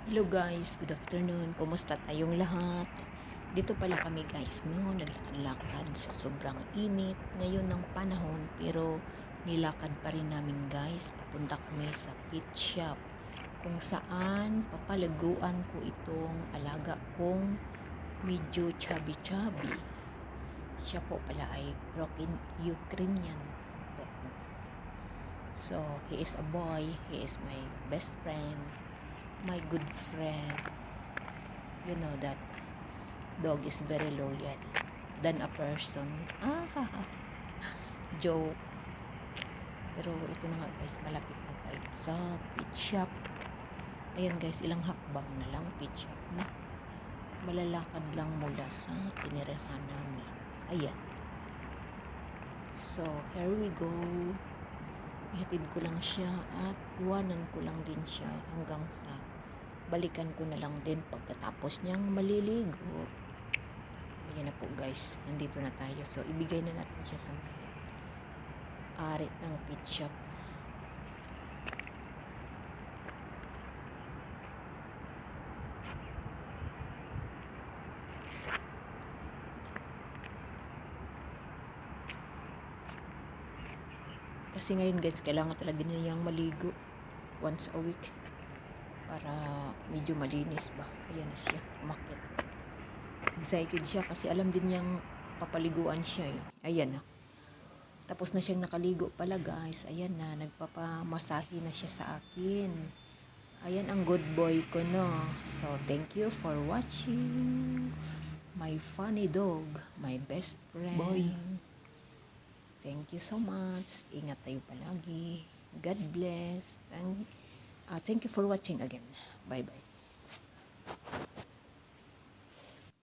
Hello guys, good afternoon. Kumusta tayong lahat? Dito pala kami guys, no? Naglakad-lakad sa sobrang init ngayon ng panahon, pero nilakad pa rin namin guys. Papunta kami sa pet shop kung saan papalaguan ko itong alaga kong medyo chubby-chubby. Siya po pala ay Ukrainian dog. So, he is a boy, he is my best friend, my good friend. You know that dog is very loyal than a person. Joke. Pero ito na nga guys, malapit na tayo sa pet shop. Ayan guys, ilang hakbang na lang pet shop na. Malalakad lang mula sa tinirahan namin. Ayan. So, here we go. Ihatid ko lang siya at iwanan ko lang din siya hanggang sa balikan ko na lang din pagkatapos niyang maliligo. Ayan na po guys, nandito na tayo. So, ibigay na natin siya sa may ari ng pet shop. Kasi ngayon guys, kailangan talaga niyang maligo once a week para medyo malinis ba. Ayan na siya, umakyat. Excited siya kasi alam din niyang papaliguan siya eh. Ayan na. Tapos na siyang nakaligo pala guys. Ayan na, nagpapamasahe na siya sa akin. Ayan ang good boy ko no. So, thank you for watching. My funny dog, my best friend. Boy. Thank you so much. Ingat tayo palagi. God bless. And thank you for watching again. Bye-bye.